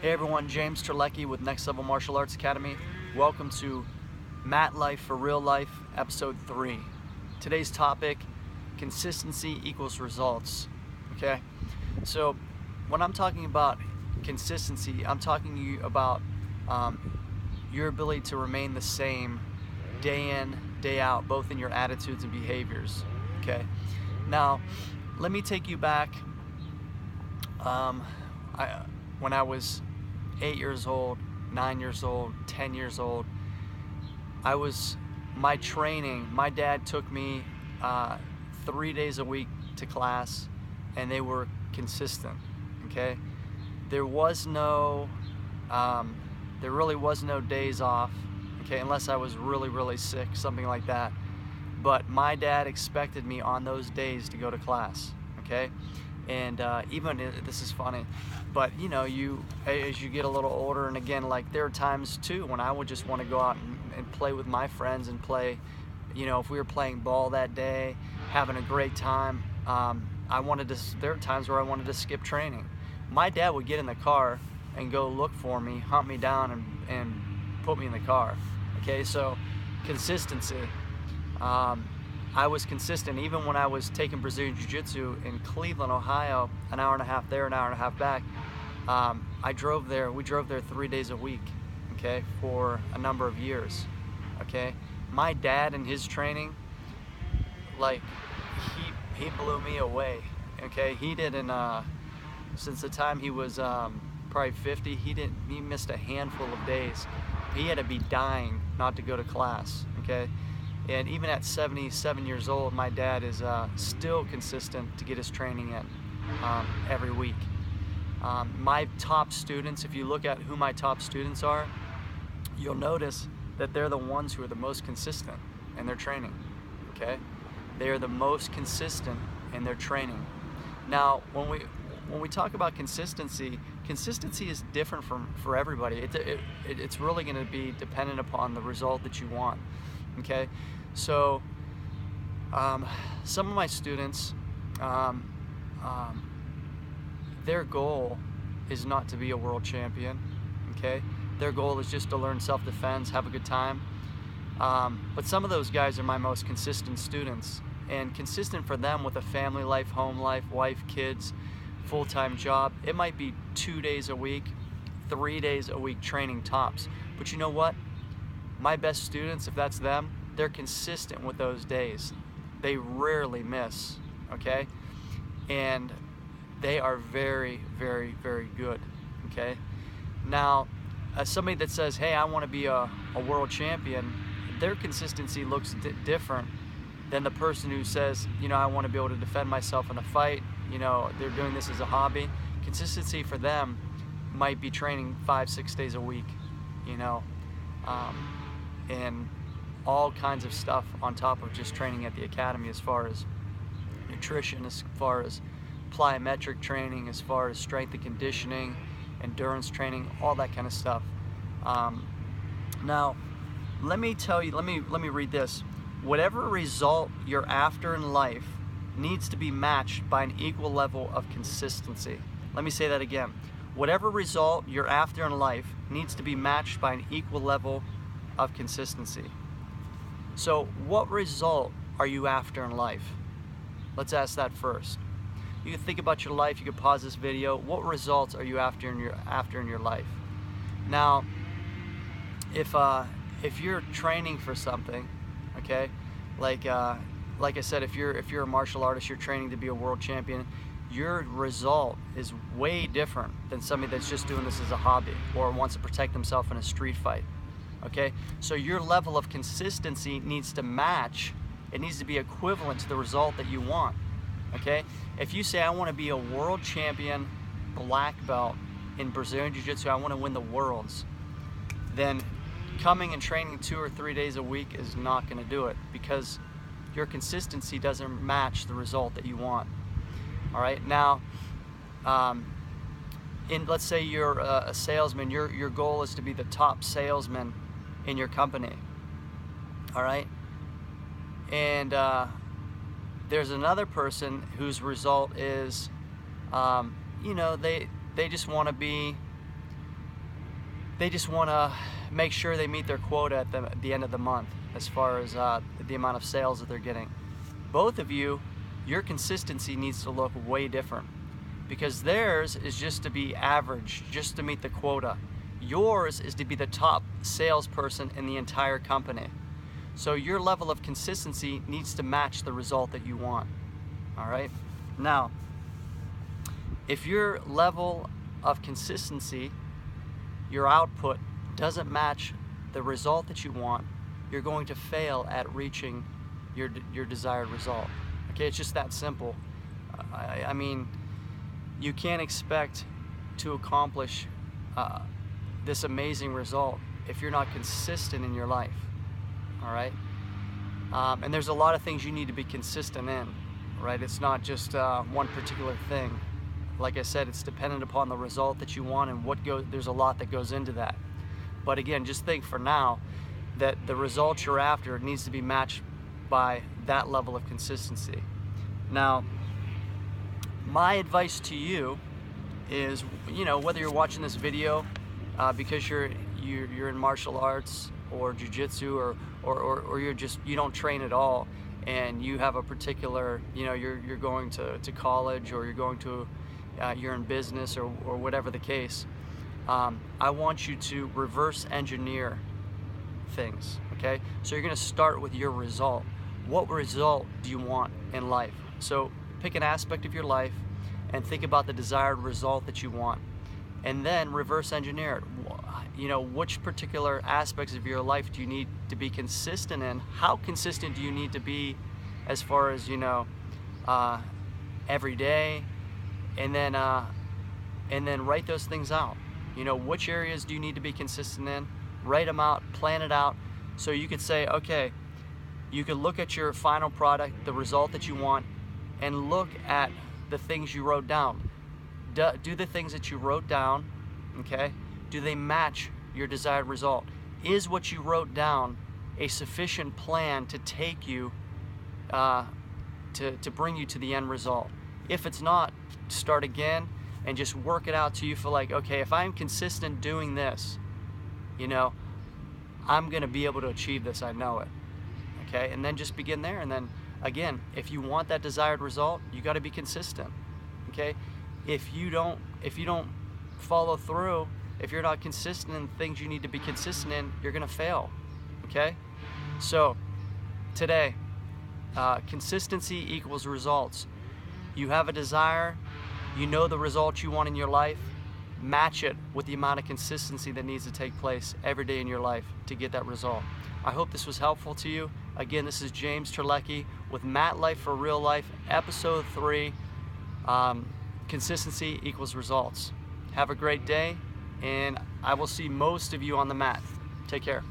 Hey everyone, James Terlecki with Next Level Martial Arts Academy. Welcome to Mat Life for Real Life, Episode 3. Today's topic, consistency equals results. Okay? So when I'm talking about consistency, I'm talking to you about your ability to remain the same day in, day out, both in your attitudes and behaviors. Okay? Now, let me take you back. When I was 8 years old, 9 years old, 10 years old, my dad took me 3 days a week to class, and they were consistent, okay? There really was no days off, okay, unless I was really, really sick, something like that. But my dad expected me on those days to go to class, okay? And this is funny, but you know, as you get a little older, and again, like there are times too when I would just want to go out and play with my friends and play, you know, if we were playing ball that day, having a great time, there are times where I wanted to skip training. My dad would get in the car and go look for me, hunt me down, and put me in the car. Okay, so consistency. I was consistent even when I was taking Brazilian Jiu-Jitsu in Cleveland, Ohio, an hour and a half there, an hour and a half back. We drove there 3 days a week, okay, for a number of years, okay. My dad and his training, like, he blew me away, okay. He didn't, since the time he was probably 50, he missed a handful of days. He had to be dying not to go to class, okay. And even at 77 years old, my dad is still consistent to get his training in every week. My top students, if you look at who my top students are, you'll notice that they're the ones who are the most consistent in their training, okay? They are the most consistent in their training. Now, when we talk about consistency is different for everybody. It's really going to be dependent upon the result that you want. Okay, so some of my students, their goal is not to be a world champion. Okay, their goal is just to learn self-defense, have a good time. But some of those guys are my most consistent students, and consistent for them with a family life, home life, wife, kids, full-time job. It might be 2 days a week, 3 days a week training tops. But you know what? My best students, if that's them, they're consistent with those days. They rarely miss, okay? And they are very, very, very good, okay? Now, as somebody that says, hey, I want to be a world champion, their consistency looks different than the person who says, you know, I want to be able to defend myself in a fight. You know, they're doing this as a hobby. Consistency for them might be training 5-6 days a week, you know, and all kinds of stuff on top of just training at the academy, as far as nutrition, as far as plyometric training, as far as strength and conditioning, endurance training, all that kind of stuff. Now, let me tell you, let me read this. Whatever result you're after in life needs to be matched by an equal level of consistency. Let me say that again. Whatever result you're after in life needs to be matched by an equal level of consistency. So what result are you after in life? Let's ask that first. You can think about your life, you can pause this video. What results are you after in your life? Now, if you're training for something, okay, like I said, if you're a martial artist, you're training to be a world champion, your result is way different than somebody that's just doing this as a hobby or wants to protect himself in a street fight. Okay, so your level of consistency needs to match. It needs to be equivalent to the result that you want. Okay, if you say, I want to be a world champion black belt in Brazilian Jiu-Jitsu, I want to win the worlds, then coming and training 2 or 3 days a week is not going to do it, because your consistency doesn't match the result that you want. All right, now, let's say you're a salesman, your goal is to be the top salesman in your company, all right? And there's another person whose result is, you know, they just want to be they just want to make sure they meet their quota at the end of the month as far as the amount of sales that they're getting. Both of you, your consistency needs to look way different, because theirs is just to be average, just to meet the quota. Yours is to be the top salesperson in the entire company. So your level of consistency needs to match the result that you want. All right? Now, if your level of consistency, your output, doesn't match the result that you want, you're going to fail at reaching your desired result. Okay, it's just that simple. I mean, you can't expect to accomplish this amazing result if you're not consistent in your life. All right? And there's a lot of things you need to be consistent in, right? It's not just one particular thing. Like I said, it's dependent upon the result that you want, and there's a lot that goes into that. But again, just think for now that the result you're after needs to be matched by that level of consistency. Now, my advice to you is, whether you're watching this video because you're in martial arts or jiu-jitsu, or you don't train at all, and you have a particular, you're going to college, or you're in business, or whatever the case, I want you to reverse engineer things, okay? So you're gonna start with your result. What result do you want in life? So pick an aspect of your life and think about the desired result that you want, and then reverse engineer it. Which particular aspects of your life do you need to be consistent in? How consistent do you need to be as far as, every day? And then write those things out. Which areas do you need to be consistent in? Write them out, plan it out, so you could say, okay, you could look at your final product, the result that you want, and look at the things you wrote down. Do the things that you wrote down, okay, do they match your desired result? Is what you wrote down a sufficient plan to take you, to bring you to the end result? If it's not, start again and just work it out till you feel like, okay, if I'm consistent doing this, I'm gonna be able to achieve this, I know it. Okay, and then just begin there. And then again, if you want that desired result, you got to be consistent. Okay, if you don't follow through, if you're not consistent in things you need to be consistent in, you're gonna fail. Okay, so today, consistency equals results. You have a desire, you know the results you want in your life, match it with the amount of consistency that needs to take place every day in your life to get that result. I hope this was helpful to you. Again, this is James Terlecki with Matt Life for Real Life, episode 3, consistency equals results. Have a great day, and I will see most of you on the mat. Take care.